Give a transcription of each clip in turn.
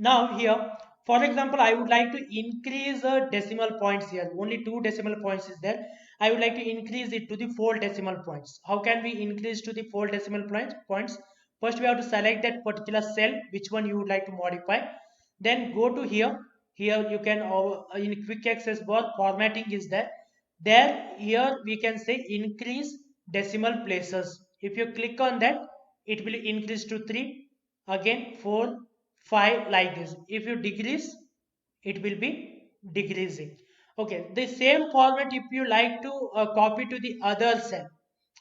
Now here, for example, I would like to increase decimal points here. Only two decimal points is there. I would like to increase it to the four decimal points. How can we increase to the four decimal points? First we have to select that particular cell which one you would like to modify. Then go to here. Here you can in quick access bar, formatting is there. There, here we can say increase decimal places. If you click on that, it will increase to 3, again 4, 5, like this. If you decrease, it will be decreasing. Okay, the same format if you like to copy to the other cell.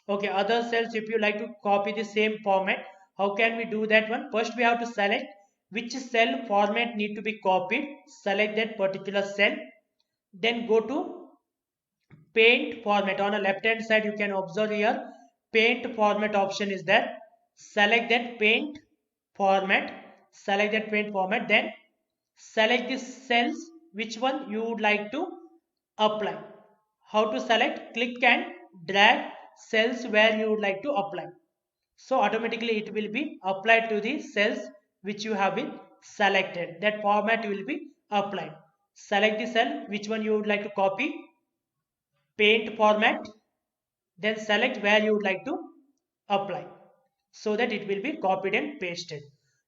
Okay, other cells, if you like to copy the same format, how can we do that one? First we have to select which cell format need to be copied. Select that particular cell. Then go to paint format. On the left hand side you can observe here paint format option is there. Select that paint format. Select that paint format. Then select the cells which one you would like to apply. How to select? Click and drag cells where you would like to apply. So automatically it will be applied to the cells which you have been selected. That format will be applied. Select the cell which one you would like to copy, paint format, then select where you would like to apply, so that it will be copied and pasted.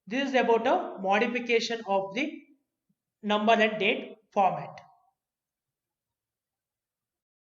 This is about a modification of the number and date format.